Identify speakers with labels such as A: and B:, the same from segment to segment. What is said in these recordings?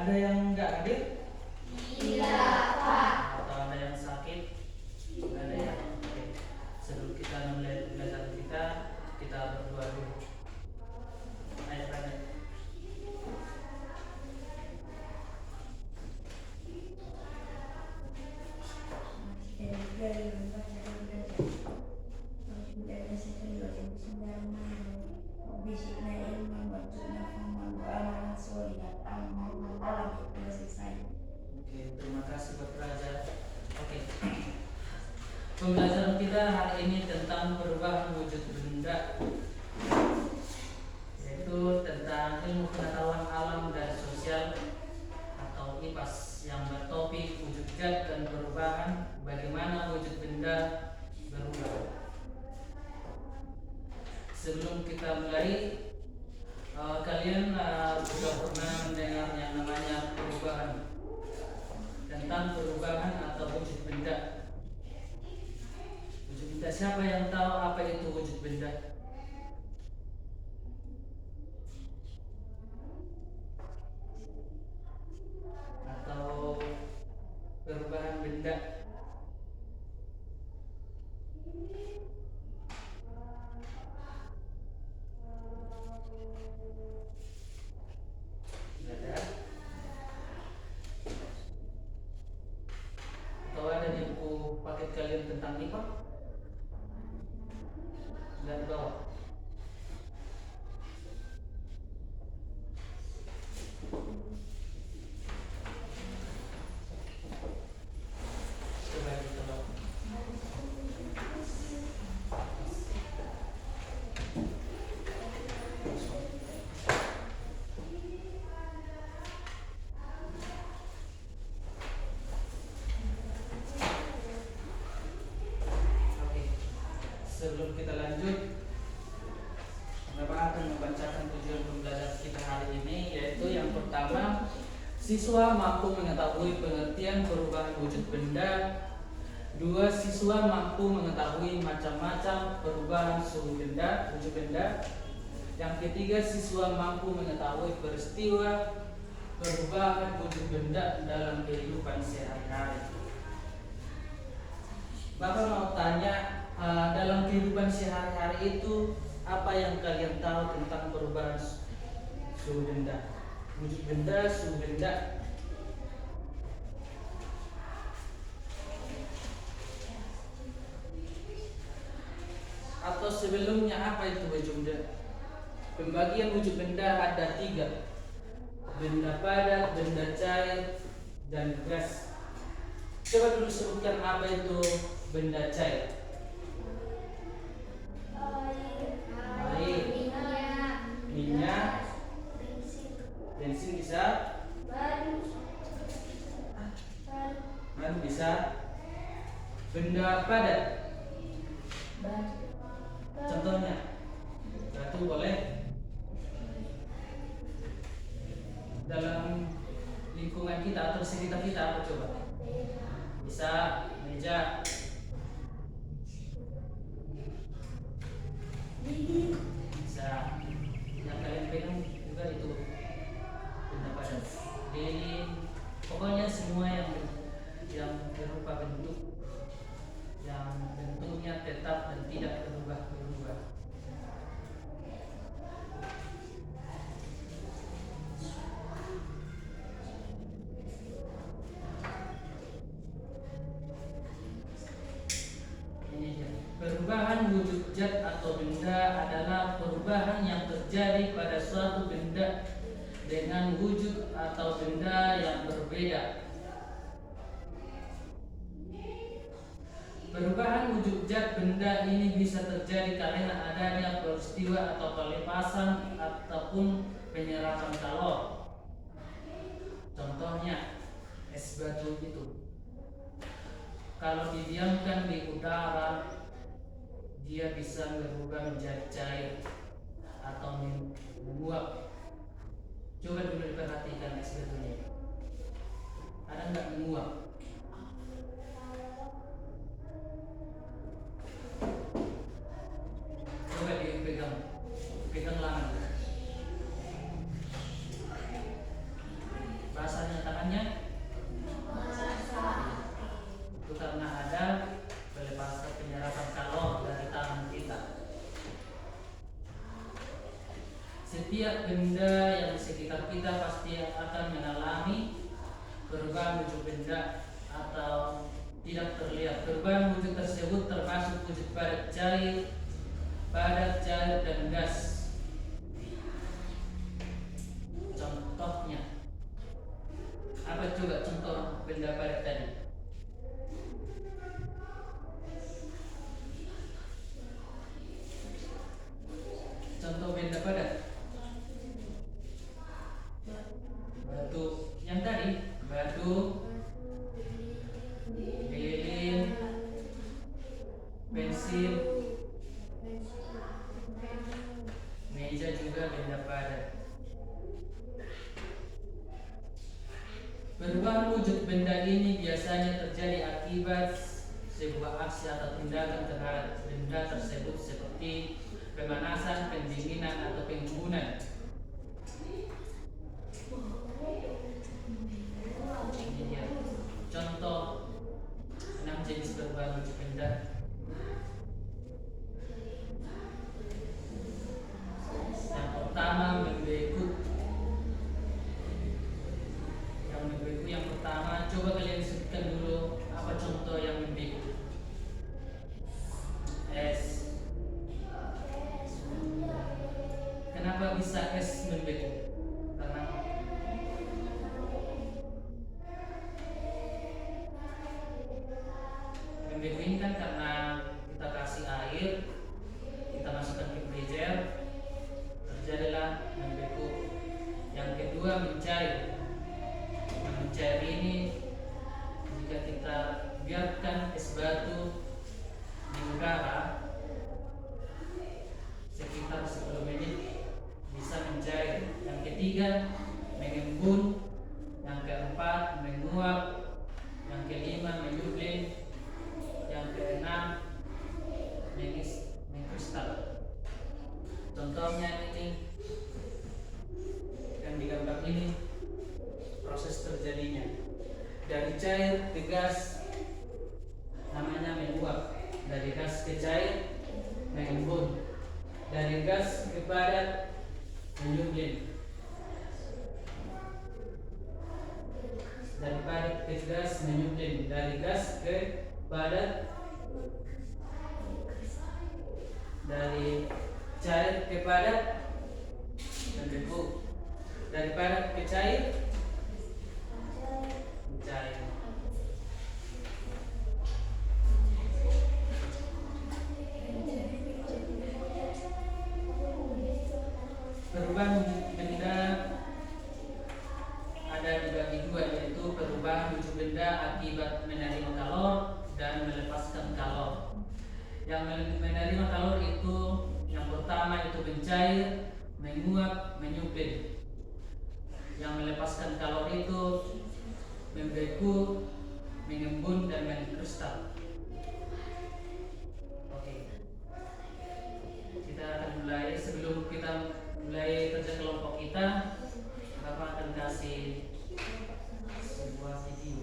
A: Ada yang nggak hadir?
B: Tidak, Pak.
A: Atau ada yang sakit? Nggak ada ya? Oke. Sebelum kita mulai pembelajaran kita berdoa dulu. Ayo tanya. Oke, terima kasih buat Raja. Oke. Pembelajaran kita hari ini tentang perubahan wujud benda, yaitu tentang ilmu pengetahuan alam dan sosial atau IPAS yang bertopik wujud zat dan perubahan, bagaimana wujud benda berubah. Sebelum kita mulai, kalian sudah pernah mendengar yang namanya perubahan, tentang perubahan atau wujud benda. Wujud benda, siapa yang tahu apa itu wujud benda? Atau perubahan benda? Tidak ada? Atau ada di buku paket kalian tentang IPA? Tidak di bawah. Coba kita bawa. Oke. Sebelum kita lanjut, Bapak akan membacakan tujuan pembelajaran kita hari ini, yaitu yang pertama, siswa mampu mengetahui pengertian perubahan wujud benda. 2. Siswa mampu mengetahui macam-macam perubahan suhu benda, wujud benda. Yang ketiga, siswa mampu mengetahui peristiwa perubahan wujud benda dalam kehidupan sehari-hari. Bapak mau tanya, dalam kehidupan sehari-hari itu apa yang kalian tahu tentang perubahan suhu benda, wujud benda, suhu benda? Atau sebelumnya apa itu wujud benda? Pembagian wujud benda ada 3: benda padat, benda cair, dan gas. Coba dulu sebutkan apa itu benda cair. Air, minyak, bensin bisa, bisa. Benda padat, contohnya batu boleh. Dalam lingkungan kita atau sekitar kita apa coba? Bisa meja, bisa yang kalian pegang juga itu benda padat. Lilin, pokoknya semua yang berupa bentuk, yang bentuknya tetap dan tidak berubah-ubah. Perubahan wujud zat atau benda adalah perubahan yang terjadi pada suatu benda dengan wujud atau benda yang berbeda. Perubahan wujud zat benda ini bisa terjadi karena adanya peristiwa atau pelepasan ataupun penyerapan kalor. Contohnya es batu itu, kalau didiamkan di udara, dia bisa berubah menjadi cair atau menguap. Coba dulu diperhatikan es batunya, ada nggak menguap? Coba dipegang, pegang lengan. setiap benda yang di sekitar kita pasti akan mengalami perubahan wujud benda atau tidak terlihat. Perubahan wujud tersebut termasuk wujud padat, cair, dan gas. Contohnya, apa coba contoh benda padat tadi? Contoh benda padat. Batu yang tadi, batu, lilin, pensil, meja juga benda padat. Perubahan wujud benda ini biasanya terjadi akibat sebuah aksi atau tindakan terhadap benda tersebut seperti pemanasan, pendinginan, atau penggunan. Ini dia contoh 6 jenis perubahan wujud benda. Yang pertama, membeku. Yang pertama, coba kalian sebutkan dulu apa contoh yang membeku. Es. Kenapa bisa es membeku? Karena membeku ini kan karena kita kasih air, kita masukkan ke freezer, terjadilah membeku. Yang kedua, mencair. Mencair ini jika kita biarkan es batu di udara sekitar 10 menit bisa mencair. Yang ketiga, mengembun. Yang keempat, menguap. Yang kelima, menyublim. Yang keenam, mengkristal. Contohnya ini yang digambar ini proses terjadinya dari cair ke gas namanya menguap, dari gas ke cair mengembun, dari gas ke padat menyublim, dari padat ke gas menyublim, dari gas ke padat, dari cair ke padat membeku, dari padat ke cair mencair. Perubahan wujud benda ada dibagi dua, yaitu perubahan wujud benda akibat menerima kalor dan melepaskan kalor. Yang menerima kalor itu yang pertama itu mencair, menguap, menyublim. Yang melepaskan kalor itu membeku, mengembun, dan mengkristal. Oke. Kita akan mulai. Sebelum kita mulai kerja kelompok kita, Bapak akan kasih sebuah video.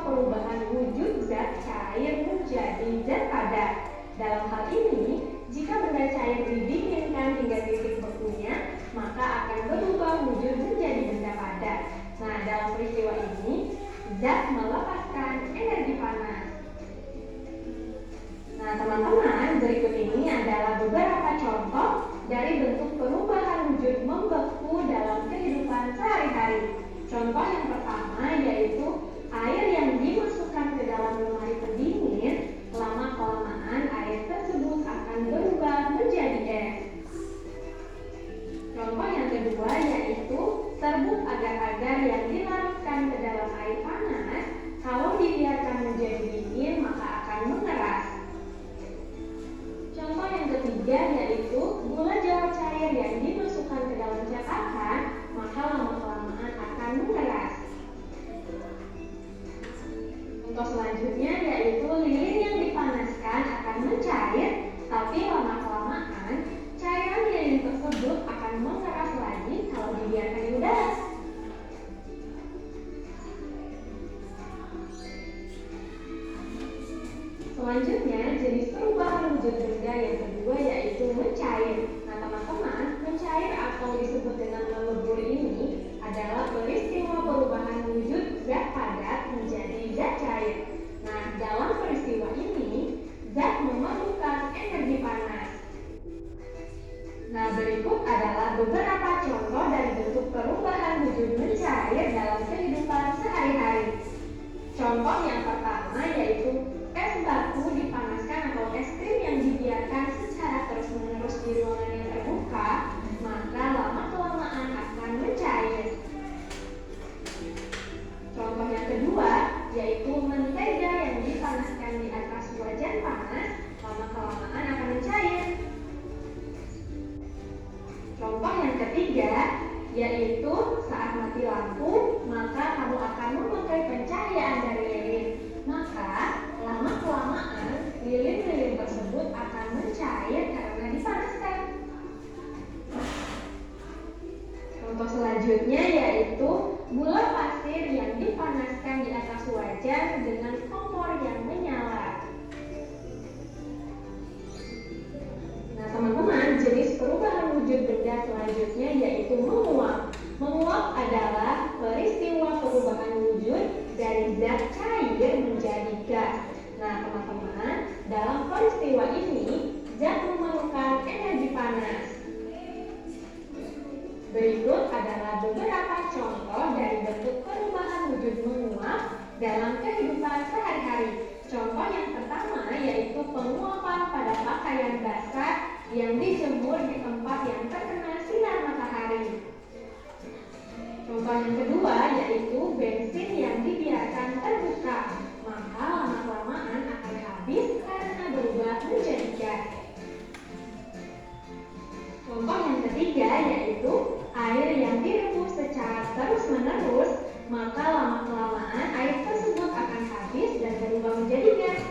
C: Perubahan wujud zat cair menjadi zat padat. Dalam hal ini, jika benda cair didinginkan hingga titik bekunya, maka akan berubah wujud menjadi benda padat. Nah, dalam peristiwa ini, zat melepaskan energi panas. Nah, teman-teman, berikut ini adalah beberapa contoh dari bentuk perubahan wujud membeku dalam kehidupan sehari-hari. Contoh yang pertama yaitu air yang dimasukkan ke dalam lemari pendingin, lama-kelamaan air tersebut akan berubah menjadi es. Contoh yang kedua yaitu serbuk Contoh selanjutnya yaitu lilin yang dipanaskan akan mencair, tapi lama-kelamaan cairan lilin tersebut akan mengeras lagi kalau dibiarkan di udara. Selanjutnya, jenis perubahan wujud benda yang kedua yaitu mencair. Nah, teman-teman, mencair atau disebut dengan melebur ini adalah peristiwa perubahan wujud zat padat menjadi zat cair. Nah, dalam peristiwa ini, zat memerlukan energi panas. Nah, berikut adalah beberapa contoh dari bentuk perubahan wujud mencair dalam kehidupan sehari-hari. Contoh yang pertama yaitu es batu dipanaskan atau es krim yang dibiarkan secara terus-menerus di ruangan yang terbuka, maka lama-kelamaan akan mencair. Contoh yang kedua yaitu mentega yang dipanaskan di atas wajan panas, lama-kelamaan akan mencair. Contoh yang ketiga yaitu saat mati lampu, maka kamu akan memakai pencahayaan dari lilin. Maka lama-kelamaan lilin-lilin tersebut akan mencair karena dipanaskan. Contoh selanjutnya yaitu gula pasir yang dipanaskan di atas wajan dengan kompor yang menyala. Nah, teman-teman, jenis perubahan wujud benda selanjutnya yaitu menguap. Menguap adalah peristiwa perubahan wujud dari zat cair menjadi gas. Nah, teman-teman, dalam peristiwa ini zat memerlukan energi panas. Berikut adalah beberapa contoh dari bentuk perubahan wujud menguap dalam kehidupan sehari-hari. Contoh yang pertama yaitu penguapan pada pakaian basah yang dijemur di tempat yang terkena sinar matahari. Contoh yang kedua yaitu bensin yang dibiarkan terbuka, maka lama-kelamaan akan habis karena berubah menjadi gas. Contoh yang ketiga yaitu air yang direbus secara terus-menerus, maka lama-kelamaan air tersebut akan habis dan berubah menjadi gas.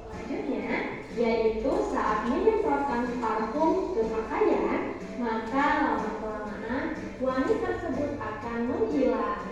C: Selanjutnya yaitu saat menyemprotkan parfum ke pakaian, maka lama-kelamaan wangi tersebut akan menghilang.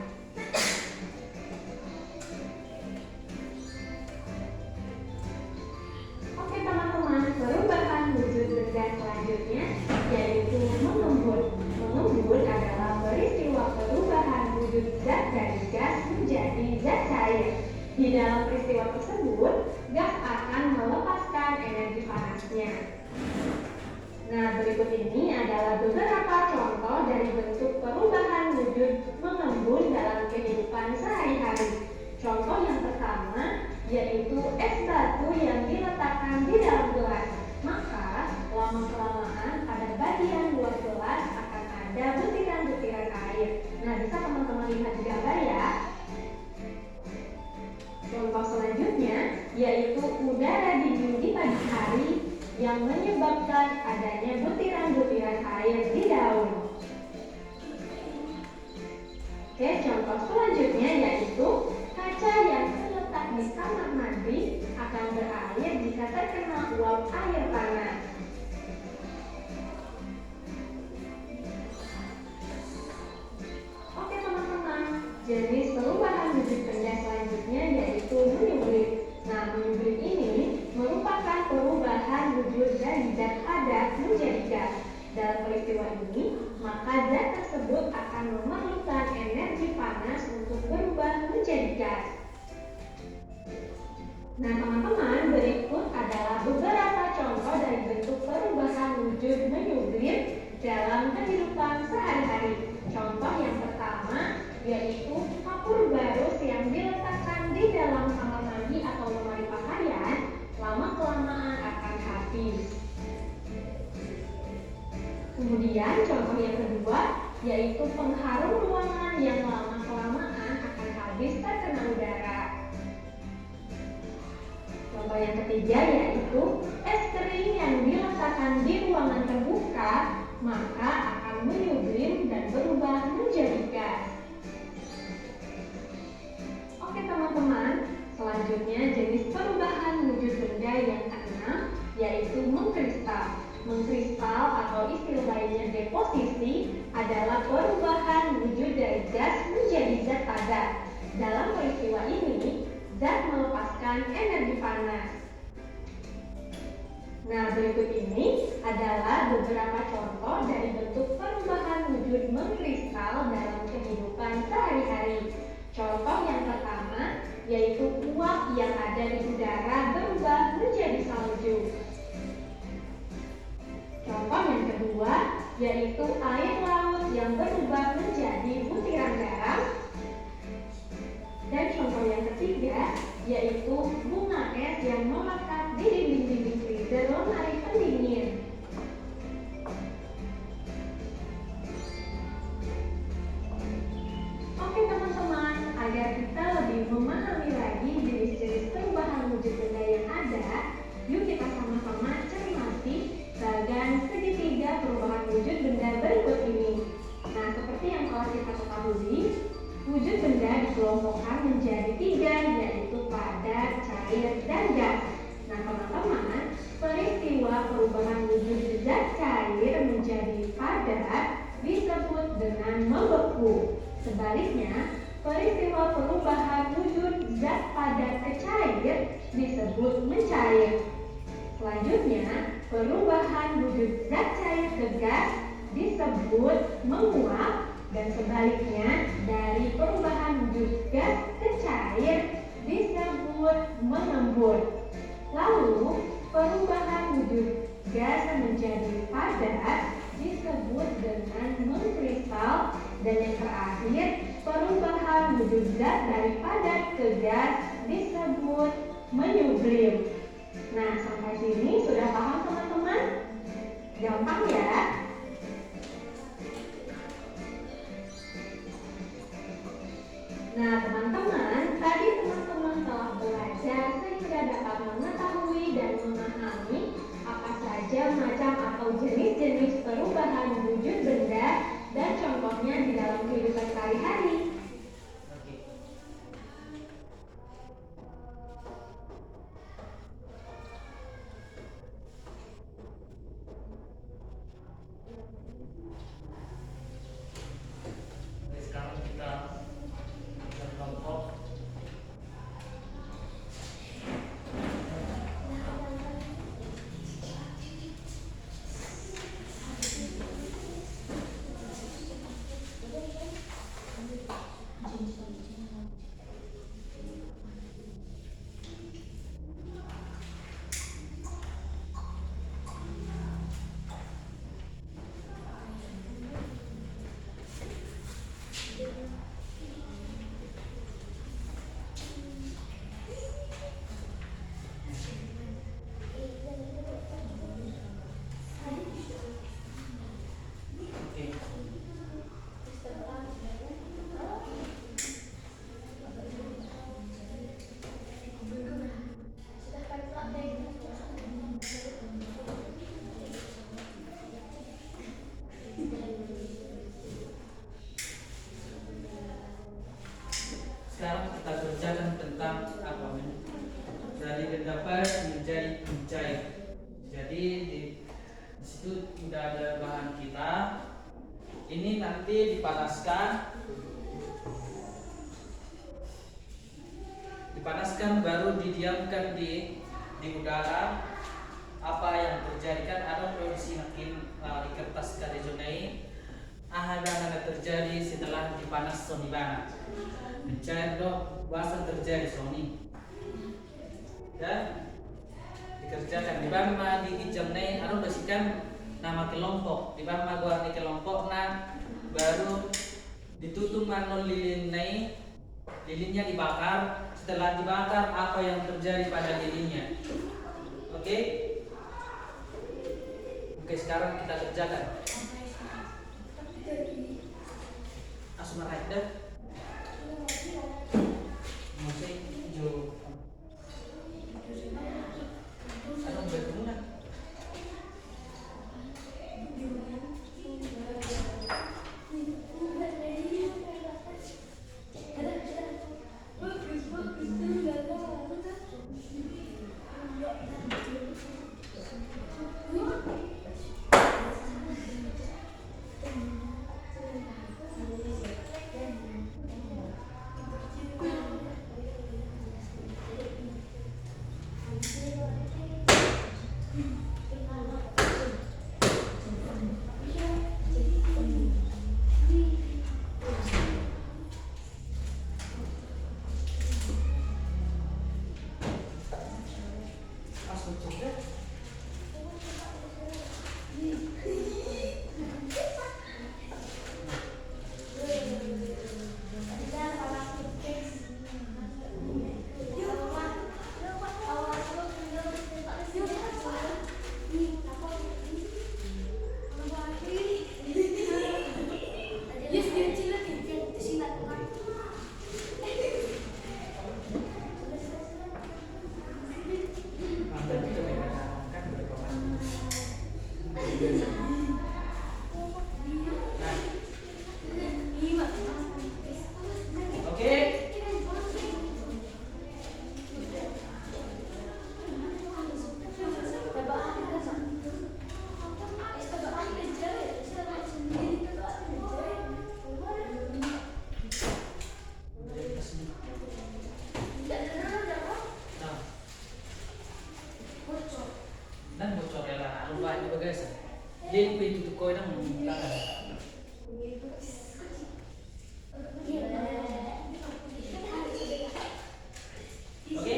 C: Oke teman-teman, perubahan wujud benda selanjutnya yaitu mengembun. Mengembun adalah peristiwa perubahan wujud zat dari gas menjadi zat cair. Di dalam peristiwa tersebut, gas akan melepaskan energi panasnya. Nah, berikut ini adalah beberapa contoh dari bentuk perubahan wujud mengembun dalam kehidupan sehari-hari. Contoh yang pertama yaitu es batu yang diletakkan di dalam gelas. Maka lama-kelamaan pada bagian luar gelas akan ada butiran-butiran air. Nah, bisa teman-teman lihat di gambar ya. Contoh selanjutnya yaitu udara dingin di pagi hari yang menyebabkan adanya butiran-butiran air di daun. Oke, contoh selanjutnya yaitu kaca yang terletak di kamar mandi akan berair jika terkena uap air panas. Oke teman-teman, jenis perubahan wujud benda selanjutnya yaitu menyublim. Nah, menyublim ini merupakan perubahan wujud dari zat padat menjadi gas. Dalam peristiwa ini, maka zat tersebut akan memerlukan energi panas untuk berubah menjadi gas. Nah, teman-teman, berikut adalah beberapa contoh dari bentuk perubahan wujud menyublim dalam kehidupan sehari-hari. Contoh yang pertama yaitu kapur barus yang diletakkan di dalam kamar mandi atau lemari pakaian, lama-kelamaan akan habis. Kemudian contoh yang kedua yaitu pengharum ruangan yang lama-kelamaan akan habis terkena udara. Contoh yang ketiga yaitu es krim yang diletakkan di ruangan terbuka, maka akan menyublim dan berubah menjadi gas. padat. Dalam peristiwa ini, zat melepaskan energi panas. Nah, berikut ini adalah beberapa contoh dari bentuk perubahan wujud mengkristal dalam kehidupan sehari-hari. Contoh yang pertama yaitu uap yang ada di udara berubah menjadi salju. Contoh yang kedua yaitu air laut yang berubah menjadi butiran garam. Dan contoh yang ketiga yaitu bunga es yang melekat di dinding-dinding freezer lemari pendingin. Oke teman-teman, agar kita lebih memahami lagi jenis-jenis perubahan wujud benda yang ada, yuk kita sama-sama cermati bagan segitiga perubahan wujud benda berikut ini. Nah, seperti yang telah kita ketahui, wujud benda dikelompokkan menjadi 3, yaitu padat, cair, dan gas. Nah, teman-teman, peristiwa perubahan wujud zat cair menjadi padat disebut dengan membeku. Sebaliknya, peristiwa perubahan wujud zat padat ke cair disebut mencair. Selanjutnya, perubahan wujud zat cair ke gas disebut menguap, dan sebaliknya dari perubahan wujud gas ke cair disebut mengembun. Lalu, perubahan wujud gas menjadi padat disebut dengan mengkristal, dan yang terakhir, perubahan wujud zat dari padat ke gas disebut menyublim. Nah, sampai sini sudah paham teman-teman? Gampang ya? Nah, teman-teman, tadi teman-teman telah belajar sehingga dapat mengetahui dan memahami apa saja macam atau jenis-jenis perubahan wujud benda dan contohnya di dalam kehidupan sehari-hari.
A: Oke. Oke, sekarang kita kelompok. Oke. Sekarang kita kerjakan tentang apa nih? Dari benda padat menjadi mencair. Jadi di situ sudah ada bahan kita. Ini nanti dipanaskan baru didiamkan di udara. Apa yang terjadi kan ada produksi makin di kertas karejonai. Ada terjadi setelah dipanas Sony bana. Mencair dong, bahasa terjadi Sony. Ya, dikerjakan di bama di jamnai anu bersihkan nama kelompok di bama gua di kelompok nah baru ditutup manol lilin nai lilinnya dibakar. Setelah dibakar apa yang terjadi pada lilinnya? Oke, sekarang kita kerjakan. Asma dah. Musik jo. Ano bertemu na? Jadi itu kau dah menghilang. Oke?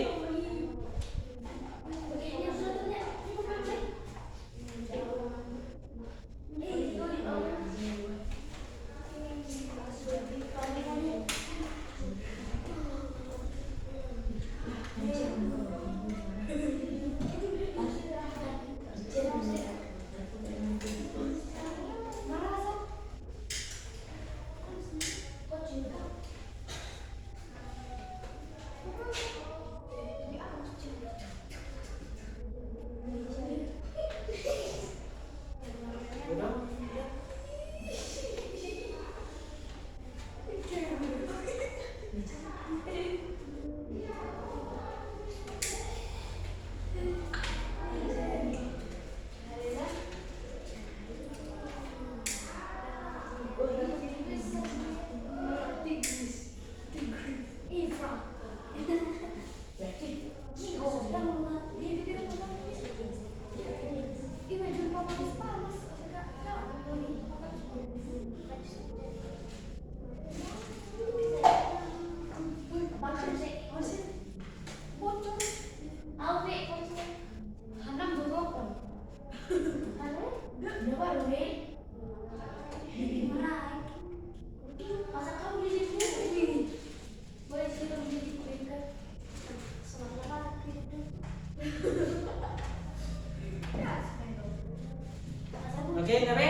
A: Oke, Nabe?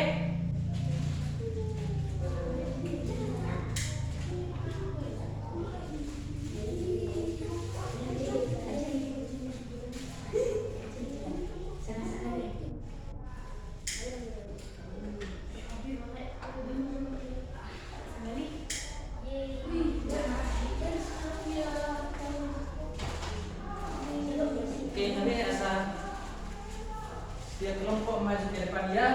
A: Oke, Nabe rasa setiap kelompok maju ke depan ya.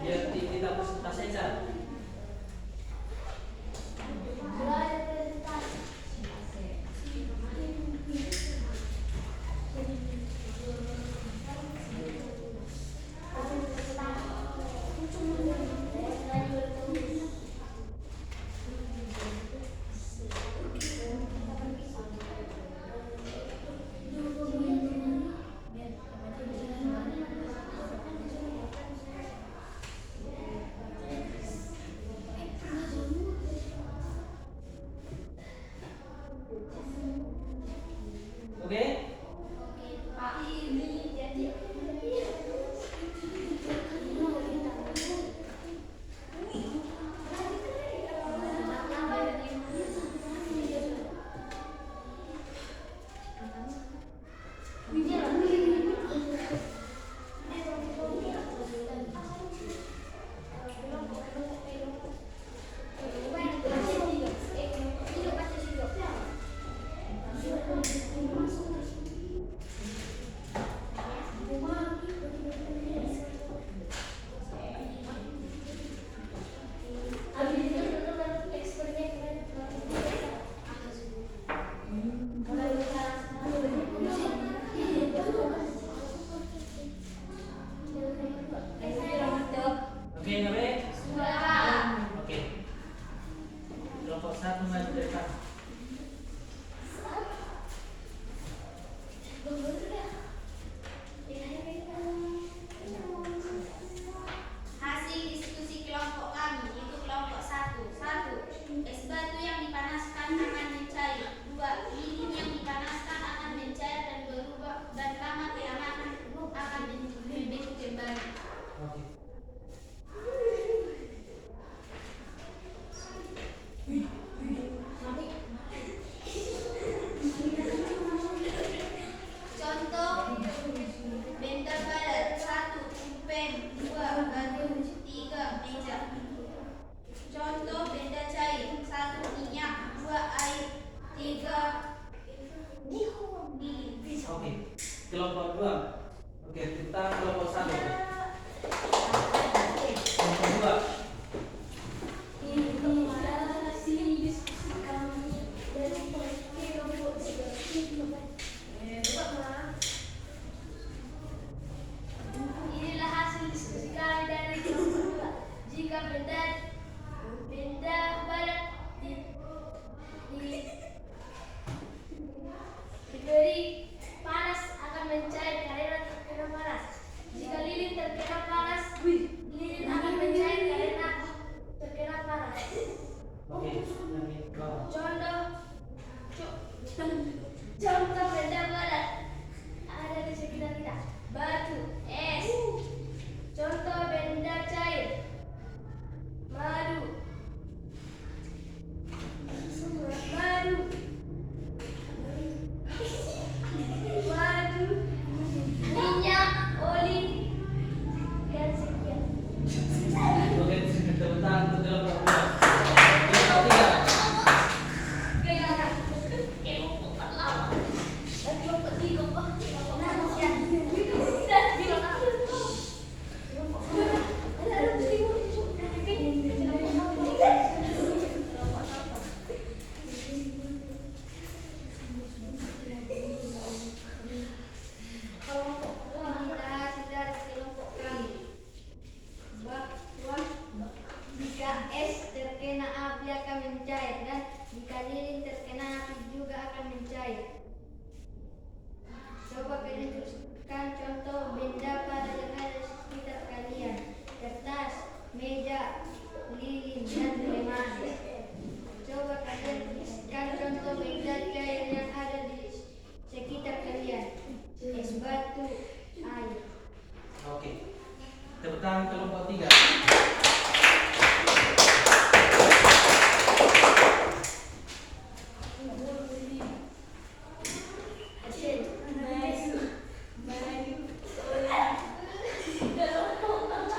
A: Biar tidak presentasi saja. Oke? Oke, Nabe? Oke. Kelompok 1 maju ke depan.
B: Hasil diskusi kelompok kami itu kelompok 1. 1. Es batu yang dipanaskan akan mencair. 2. Lilin yang dipanaskan akan mencair dan berubah dan lama kelamaan akan membentuk kembali.
A: Oke.
B: Contoh benda padat. 1. Pulpen. 2. Batu. 3. Meja. Contoh benda cair. 1. Minyak. 2. Air. 3. lilin.
A: Oke. Kelompok 2. Oke, kita kelompok 1. Kelompok 2.
B: diberi panas akan mencair karena terkena panas. Jika lilin terkena panas, lilin akan mencair karena terkena panas.
A: Oke, yang di bawah.
B: Contoh benda berat ada di sekitar kita. Batu, es. Contoh benda cair. Madu. Madu. Madu. Minyak, oli, dan sekian.
A: Oke, tepuk tangan untuk kelompok 2. Kelompok 3.
B: Jika es terkena api akan mencair dan jika lilin terkena api juga akan mencair. Coba kalian tuliskan contoh benda pada yang ada di sekitar kalian. Kertas, meja, lilin, dan lemari. Coba kalian tuliskan contoh benda cair yang ada di sekitar kalian. Es batu, air.
A: Oke. Tepuk tangan kelompok 3.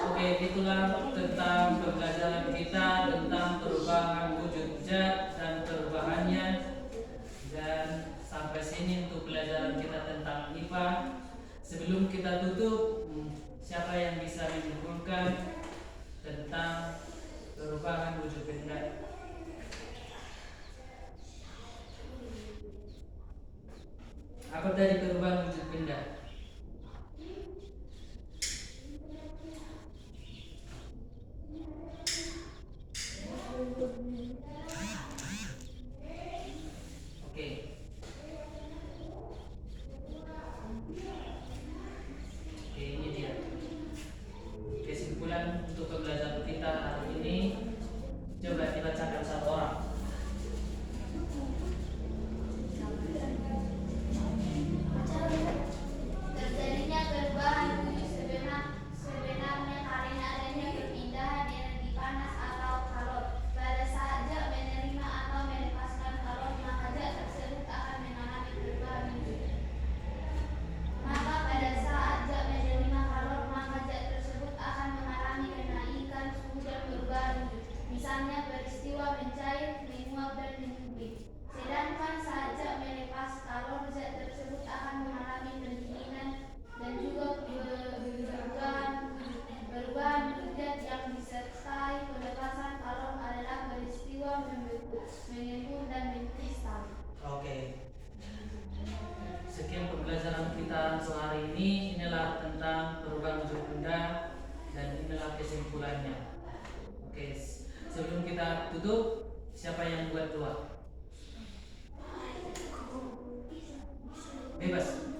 A: Oke, itulah tentang pembelajaran kita tentang perubahan wujud zat dan perubahannya. Dan sampai sini untuk pelajaran kita tentang IPA. Sebelum kita tutup, siapa yang bisa menyimpulkan tentang perubahan wujud benda? Apa dari perubahan wujud benda? Oke. Oke, ini dia kesimpulan untuk pembelajaran kita hari ini. Coba dibacakan satu orang.
B: Terjadinya perubahan wujud sebenarnya karena adanya perpindahan energi panas atau kalor. Pada saat zat menerima atau melepaskan kalor, maka zat tersebut akan mengalami perubahan wujud. Maka pada saat zat menerima kalor, maka zat tersebut akan mengalami kenaikan suhu dan perubahan wujud. Misalnya peristiwa mencair, menguap, dan menyempit. Sedangkan saat zat melepas kalor, zat tersebut akan mengalami pendinginan dan juga perubahan wujud yang disertai pelepasan kalor adalah peristiwa membeku, mengembun, dan mengkristal.
A: Oke. Sekian pembelajaran kita untuk hari ini. Inilah tentang perubahan wujud benda dan inilah kesimpulannya. Oke. Sebelum kita tutup, siapa yang buat doa? Bebas.